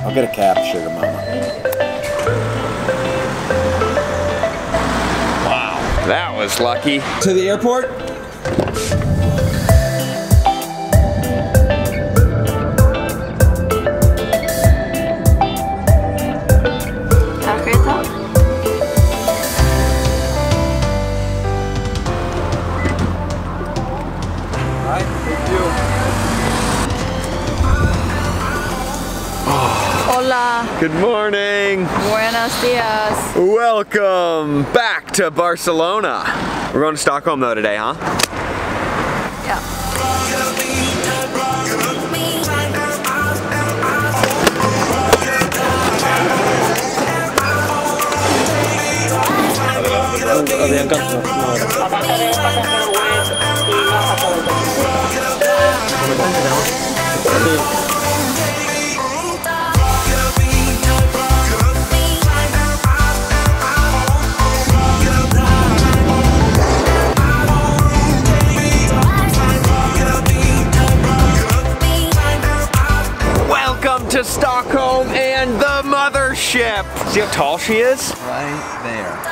I'll get a cab, sugar mama. Wow, that was lucky. To the airport? Hola. Good morning. Buenos dias. Welcome back to Barcelona. We're going to Stockholm though today, huh? Yeah. To Stockholm and the mothership. See how tall she is? Right there.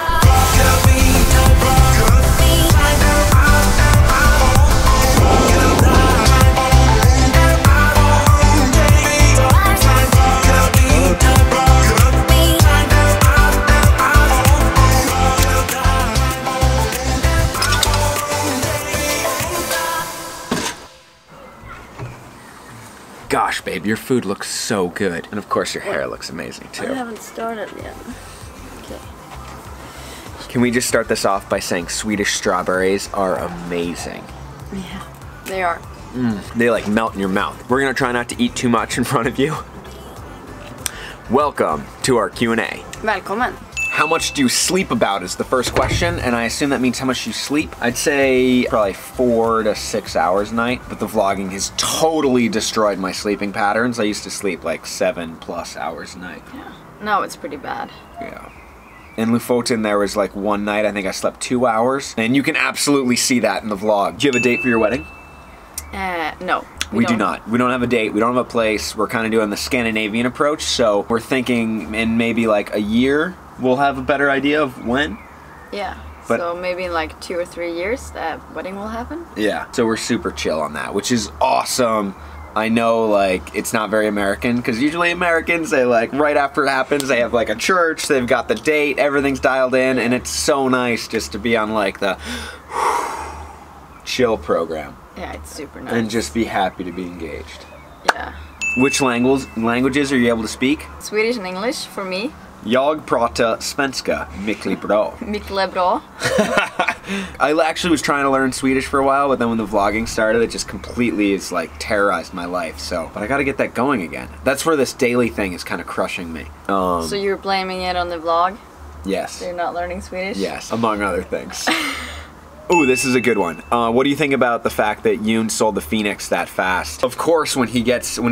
Gosh, babe, your food looks so good. And of course, your hair looks amazing, too. I haven't started yet. Okay. Can we just start this off by saying Swedish strawberries are amazing? Yeah, they are. They like melt in your mouth. We're gonna try not to eat too much in front of you. Welcome to our Q&A. Välkommen. How much do you sleep about is the first question, and I assume that means how much you sleep. I'd say probably 4 to 6 hours a night, but the vlogging has totally destroyed my sleeping patterns. I used to sleep like 7+ hours a night. Yeah, now it's pretty bad. Yeah. In Lofoten, there was like one night, I think I slept 2 hours, and you can absolutely see that in the vlog. Do you have a date for your wedding? No. We do not. We don't have a date. We don't have a place. We're kind of doing the Scandinavian approach, so we're thinking in maybe like a year, we'll have a better idea of when. Yeah, but so maybe in like 2 or 3 years that wedding will happen. Yeah, so we're super chill on that, which is awesome. I know like it's not very American, because usually Americans, they like right after it happens, they have like a church, they've got the date, everything's dialed in, and it's so nice just to be on like the chill program. Yeah, it's super nice. And just be happy to be engaged. Yeah. Which languages are you able to speak? Swedish and English for me. Jag pratar svenska mycket bra. Mycket bra. I actually was trying to learn Swedish for a while, but then when the vlogging started, it just completely is like terrorized my life. So, but I got to get that going again. That's where this daily thing is kind of crushing me. So you're blaming it on the vlog? Yes. So you're not learning Swedish? Yes, among other things. Ooh, this is a good one. What do you think about the fact that Yoon sold the Phoenix that fast? Of course, when he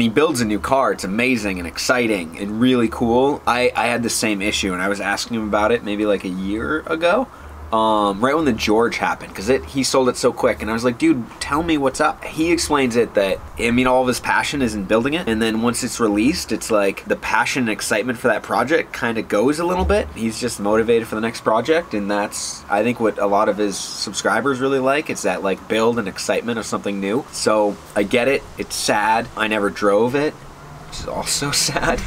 builds a new car, it's amazing and exciting and really cool. I had the same issue, and I was asking him about it maybe like a year ago. Right when the George happened, because he sold it so quick, and I was like, dude, tell me what's up. He explains it that, I mean, all of his passion is in building it, and then once it's released, it's like the passion and excitement for that project kind of goes a little bit. He's just motivated for the next project, and that's, I think, what a lot of his subscribers really like. It's that like build and excitement of something new. So I get it. It's sad. I never drove it, which is also sad.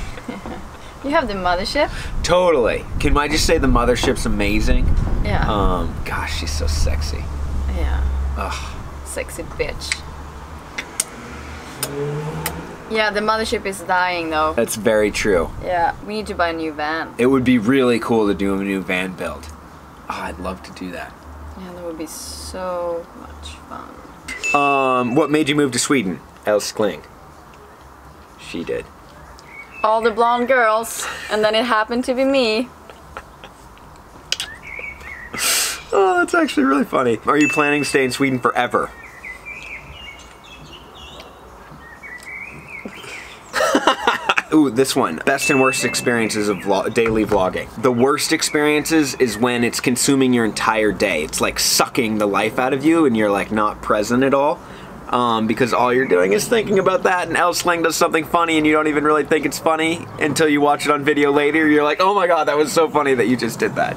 You have the mothership? Totally. Can I just say the mothership's amazing? Yeah. Gosh, she's so sexy. Yeah. Ugh. Sexy bitch. Yeah, the mothership is dying though. That's very true. Yeah, we need to buy a new van. It would be really cool to do a new van build. Oh, I'd love to do that. Yeah, that would be so much fun. What made you move to Sweden? Els Kling. She did. All the blonde girls, and then it happened to be me. Oh, that's actually really funny. Are you planning to stay in Sweden forever? Ooh, this one. Best and worst experiences of daily vlogging. The worst experiences is when it's consuming your entire day. It's like sucking the life out of you and you're like not present at all. because all you're doing is thinking about that, and Elsling does something funny and you don't even really think it's funny until you watch it on video later. You're like, oh my god, that was so funny that you just did that.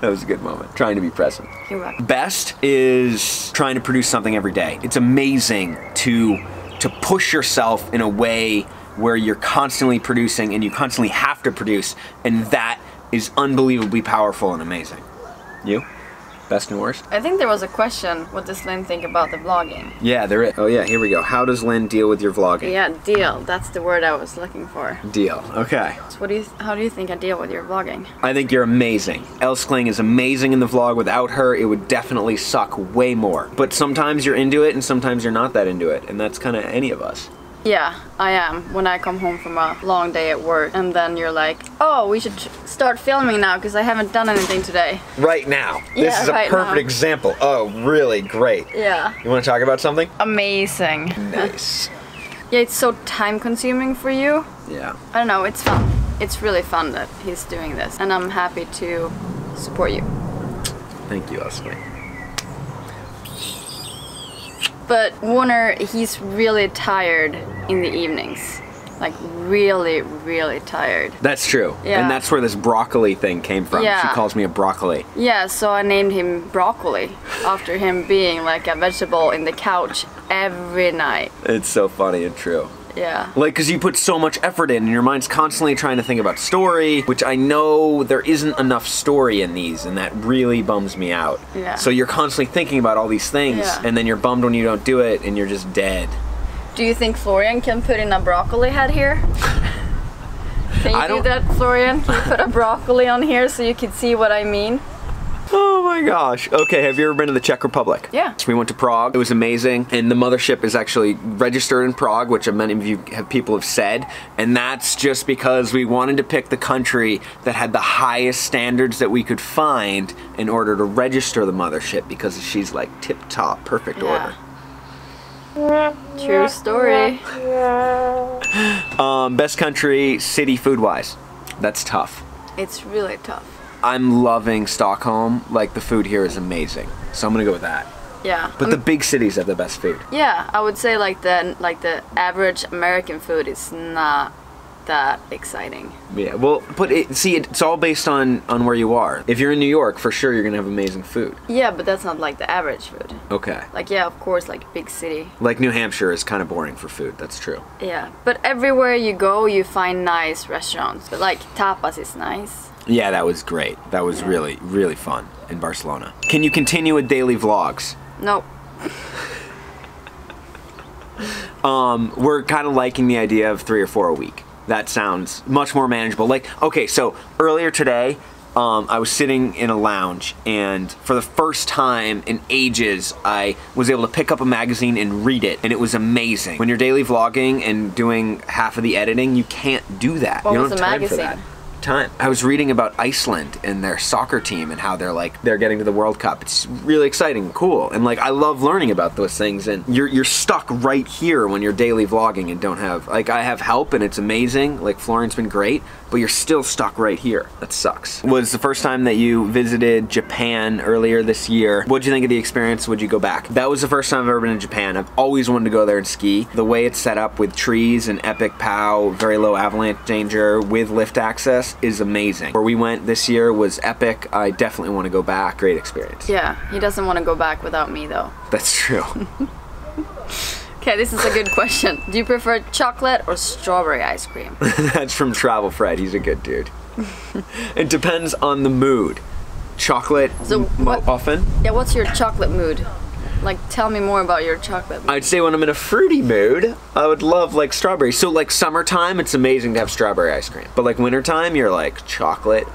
That was a good moment. Trying to be present. You're welcome. Best is trying to produce something every day. It's amazing to push yourself in a way where you're constantly producing and you constantly have to produce, and that is unbelievably powerful and amazing. You? Best and worst? I think there was a question, what does Lynn think about the vlogging? Yeah, there is. Oh yeah, here we go. How does Lynn deal with your vlogging? Yeah, deal. That's the word I was looking for. Deal. Okay. So how do you think I deal with your vlogging? I think you're amazing. Elskling is amazing in the vlog. Without her, it would definitely suck way more. But sometimes you're into it and sometimes you're not that into it. And that's kind of any of us. Yeah, I am. When I come home from a long day at work and then you're like, oh, we should start filming now because I haven't done anything today. Right now. Yeah, this is a right perfect now. example. Oh, really great. Yeah. You want to talk about something? Amazing. Nice. Yeah, it's so time consuming for you. Yeah. I don't know, it's fun. It's really fun that he's doing this and I'm happy to support you. Thank you, Elskling. But Warner, he's really tired in the evenings. Like really, really tired. That's true. Yeah. And that's where this broccoli thing came from. Yeah. She calls me a broccoli. Yeah, so I named him Broccoli after him being like a vegetable in the couch every night. It's so funny and true. Yeah. Like, because you put so much effort in and your mind's constantly trying to think about story, which I know there isn't enough story in these, and that really bums me out. Yeah. So you're constantly thinking about all these things, Yeah. and then you're bummed when you don't do it, and you're just dead. Do you think Florian can put in a broccoli head here? Can you do that, Florian? Can you put a broccoli on here so you can see what I mean? Oh my gosh. Okay, have you ever been to the Czech Republic? Yeah. So we went to Prague. It was amazing. And the mothership is actually registered in Prague, which many of you people have said. And that's just because we wanted to pick the country that had the highest standards that we could find in order to register the mothership, because she's like tip-top, perfect order. True story. Best country, city, food-wise. That's tough. It's really tough. I'm loving Stockholm. Like, the food here is amazing. So I'm gonna go with that. Yeah. But the big cities have the best food. Yeah, I would say like the average American food is not that exciting. Yeah, well, but it's all based on where you are. If you're in New York, for sure you're gonna have amazing food. Yeah, but that's not like the average food. Okay. Like, yeah, of course, like big city. Like New Hampshire is kind of boring for food, that's true. Yeah, but everywhere you go, you find nice restaurants. But like tapas is nice. Yeah, that was great. That was really, really fun in Barcelona. Can you continue with daily vlogs? Nope. We're kind of liking the idea of 3 or 4 a week. That sounds much more manageable. Like, okay, so earlier today, I was sitting in a lounge, and for the first time in ages, I was able to pick up a magazine and read it, and it was amazing. When you're daily vlogging and doing half of the editing, you can't do that. What You was don't the have time for magazine? that. I was reading about Iceland and their soccer team and how they're getting to the World Cup. It's really exciting, cool, and like I love learning about those things. And you're stuck right here when you're daily vlogging and don't have, like, I have help and it's amazing. Like, Florian's been great, but you're still stuck right here. That sucks. Was the first time that you visited Japan earlier this year. What'd you think of the experience? Would you go back? That was the first time I've ever been in Japan. I've always wanted to go there and ski. The way it's set up with trees and epic POW, very low avalanche danger with lift access is amazing. Where we went this year was epic. I definitely want to go back. Great experience. Yeah, he doesn't want to go back without me though. That's true. Okay, this is a good question. Do you prefer chocolate or strawberry ice cream? That's from Travel Fred. He's a good dude. It depends on the mood. Chocolate often. Yeah, what's your chocolate mood? Like, tell me more about your chocolate mood. I'd say when I'm in a fruity mood, I would love like strawberry. So like summertime, it's amazing to have strawberry ice cream. But like wintertime, you're like chocolate.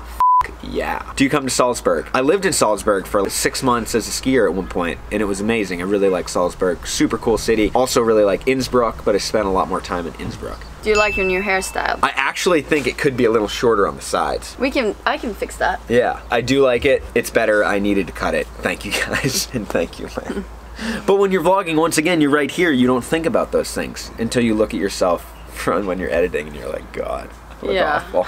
Yeah. Do you come to Salzburg? I lived in Salzburg for 6 months as a skier at one point, and it was amazing. I really like Salzburg. Super cool city. Also really like Innsbruck, but I spent a lot more time in Innsbruck. Do you like your new hairstyle? I actually think it could be a little shorter on the sides. I can fix that. Yeah, I do like it. It's better. I needed to cut it. Thank you guys, and thank you, Lynn. But when you're vlogging, once again, you're right here. You don't think about those things until you look at yourself when you're editing, and you're like, God, look awful.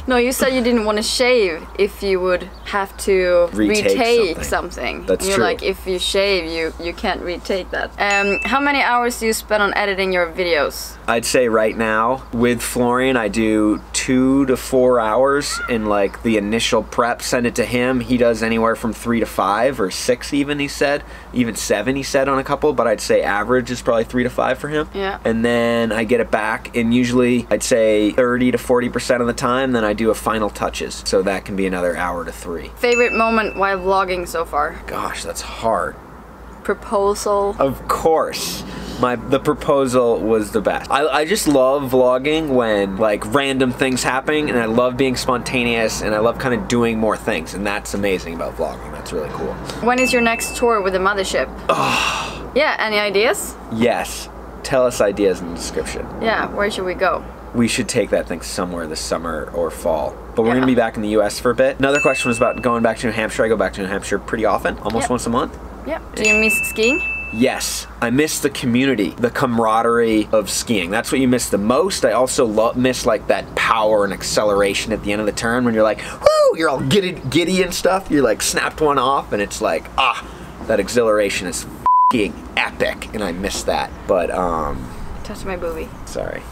No, you said you didn't want to shave if you would have to retake something. That's You're true. like, if you shave, you can't retake that. How many hours do you spend on editing your videos? I'd say right now, with Florian, I do 2 to 4 hours in like the initial prep, send it to him. He does anywhere from 3 to 5 or 6 even, he said. Even 7, he said on a couple, but I'd say average is probably 3 to 5 for him. Yeah. And then I get it back, and usually I'd say 30 to 40% of the time, then I do a final touches. So that can be another hour to 3. Favorite moment while vlogging so far? Gosh, that's hard. Proposal. Of course. The proposal was the best. I just love vlogging when like random things happen, and I love being spontaneous, and I love kind of doing more things, and that's amazing about vlogging. That's really cool. When is your next tour with the mothership? Yeah, any ideas? Yes. Tell us ideas in the description. Yeah, where should we go? We should take that thing somewhere this summer or fall. But we're gonna be back in the US for a bit. Another question was about going back to New Hampshire. I go back to New Hampshire pretty often, almost once a month. Yeah. Do you miss skiing? Yes, I miss the community, the camaraderie of skiing. That's what you miss the most. I also miss like that power and acceleration at the end of the turn when you're like, woo, you're all giddy and stuff. You're like snapped one off, and it's like, that exhilaration is f***ing epic, and I miss that. But Touch my boobie. sorry,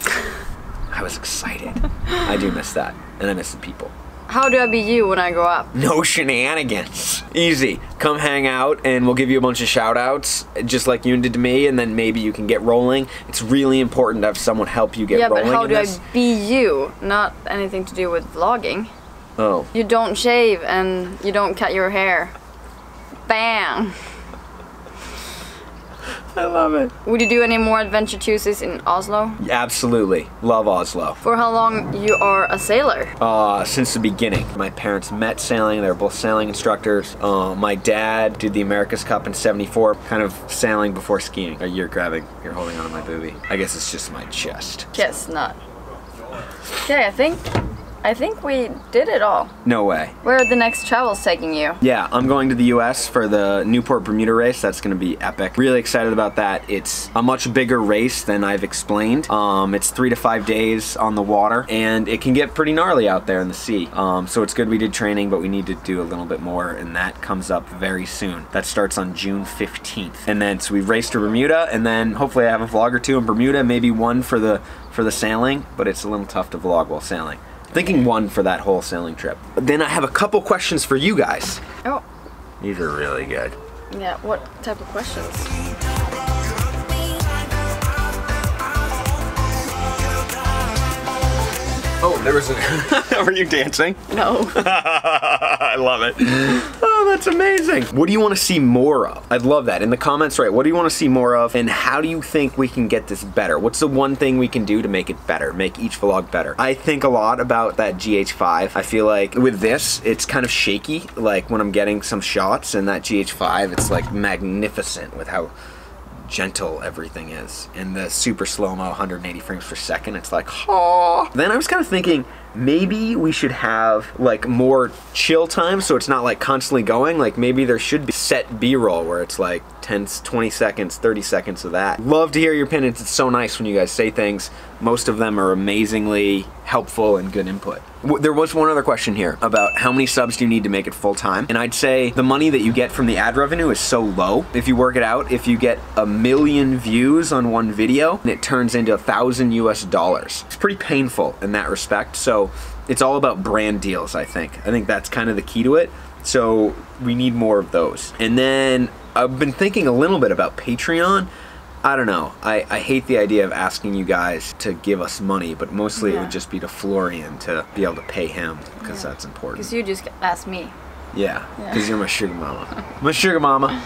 I was excited. I do miss that, and I miss the people. How do I be you when I grow up? No shenanigans. Easy. Come hang out and we'll give you a bunch of shout outs, just like you did to me, and then maybe you can get rolling. It's really important to have someone help you get rolling. Yeah, but how do I be you? Not anything to do with vlogging. Oh. You don't shave and you don't cut your hair. Bam! I love it. Would you do any more adventure Tuesdays in Oslo? Absolutely. Love Oslo. For how long you are a sailor? Since the beginning. My parents met sailing. They were both sailing instructors. My dad did the America's Cup in '74, kind of sailing before skiing. You're holding on to my boobie. I guess it's just my chest. Chestnut. Okay, I think we did it all. No way. Where are the next travels taking you? Yeah, I'm going to the US for the Newport Bermuda race. That's going to be epic. Really excited about that. It's a much bigger race than I've explained. It's 3 to 5 days on the water, and it can get pretty gnarly out there in the sea. So it's good we did training, but we need to do a little bit more, and that comes up very soon. That starts on June 15th. And then, so we've raced to Bermuda, and then hopefully I have a vlog or two in Bermuda, maybe one for the sailing, but it's a little tough to vlog while sailing. Thinking one for that whole sailing trip. Then I have a couple questions for you guys. Oh. These are really good. Yeah, what type of questions? Oh, there was a... Were you dancing? No. I love it. Oh, that's amazing. What do you want to see more of? I'd love that. In the comments, right, what do you want to see more of, and how do you think we can get this better? What's the one thing we can do to make it better, make each vlog better? I think a lot about that GH5. I feel like with this, it's kind of shaky, like when I'm getting some shots, and that GH5, it's like magnificent with how gentle everything is. And the super slow-mo 180 frames per second, it's like, oh. Then I was kind of thinking, maybe we should have like more chill time, so it's not like constantly going. Like maybe there should be set B-roll where it's like 10, 20 seconds, 30 seconds of that. Love to hear your opinions. It's so nice when you guys say things. Most of them are amazingly helpful and good input. There was one other question here about how many subs do you need to make it full time? And I'd say the money that you get from the ad revenue is so low. If you work it out, if you get 1 million views on one video, and it turns into $1,000 US. It's pretty painful in that respect. So it's all about brand deals, I think. I think that's kind of the key to it. So we need more of those. And then I've been thinking a little bit about Patreon. I don't know. I hate the idea of asking you guys to give us money, but mostly it would just be to Florian to be able to pay him, because that's important. Because you just asked me. Yeah, because you're my sugar mama. My sugar mama.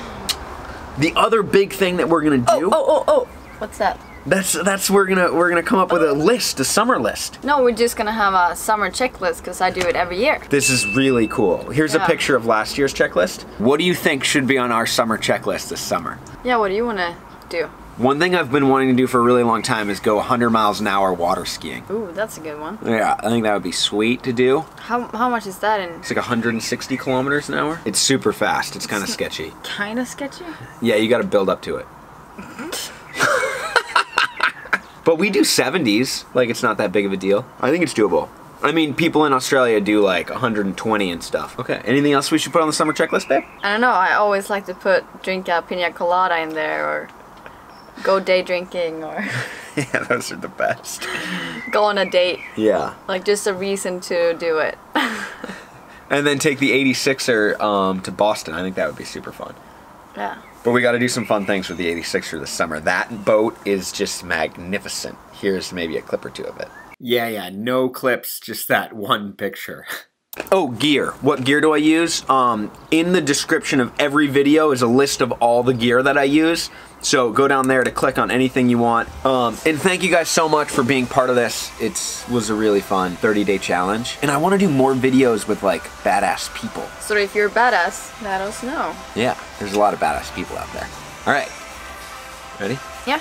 The other big thing that we're gonna do. Oh! What's that? That's we're gonna come up with a list, a summer list. No, we're just gonna have a summer checklist because I do it every year. This is really cool. Here's a picture of last year's checklist. What do you think should be on our summer checklist this summer? Yeah, what do you wanna do? One thing I've been wanting to do for a really long time is go 100 miles an hour water skiing. Ooh, that's a good one. Yeah, I think that would be sweet to do. How much is that in? It's like 160 kilometers an hour. It's super fast. It's kind of sketchy. Kind of sketchy? Yeah, you got to build up to it. But we do 70s. Like, it's not that big of a deal. I think it's doable. I mean, people in Australia do like 120 and stuff. Okay, anything else we should put on the summer checklist, babe? I don't know, I always like to drink a pina colada in there, or go day drinking, or Yeah, those are the best. go on a date. Yeah. Like just a reason to do it. And then take the 86er to Boston. I think that would be super fun. Yeah. But we got to do some fun things with the 86er this summer. That boat is just magnificent. Here's maybe a clip or two of it. Yeah, no clips, just that one picture. Oh, gear. What gear do I use? In the description of every video is a list of all the gear that I use. So go down there to click on anything you want. And thank you guys so much for being part of this. It was a really fun 30-day challenge. And I want to do more videos with like badass people. So if you're badass, let us know. Yeah, there's a lot of badass people out there. All right. Ready? Yeah.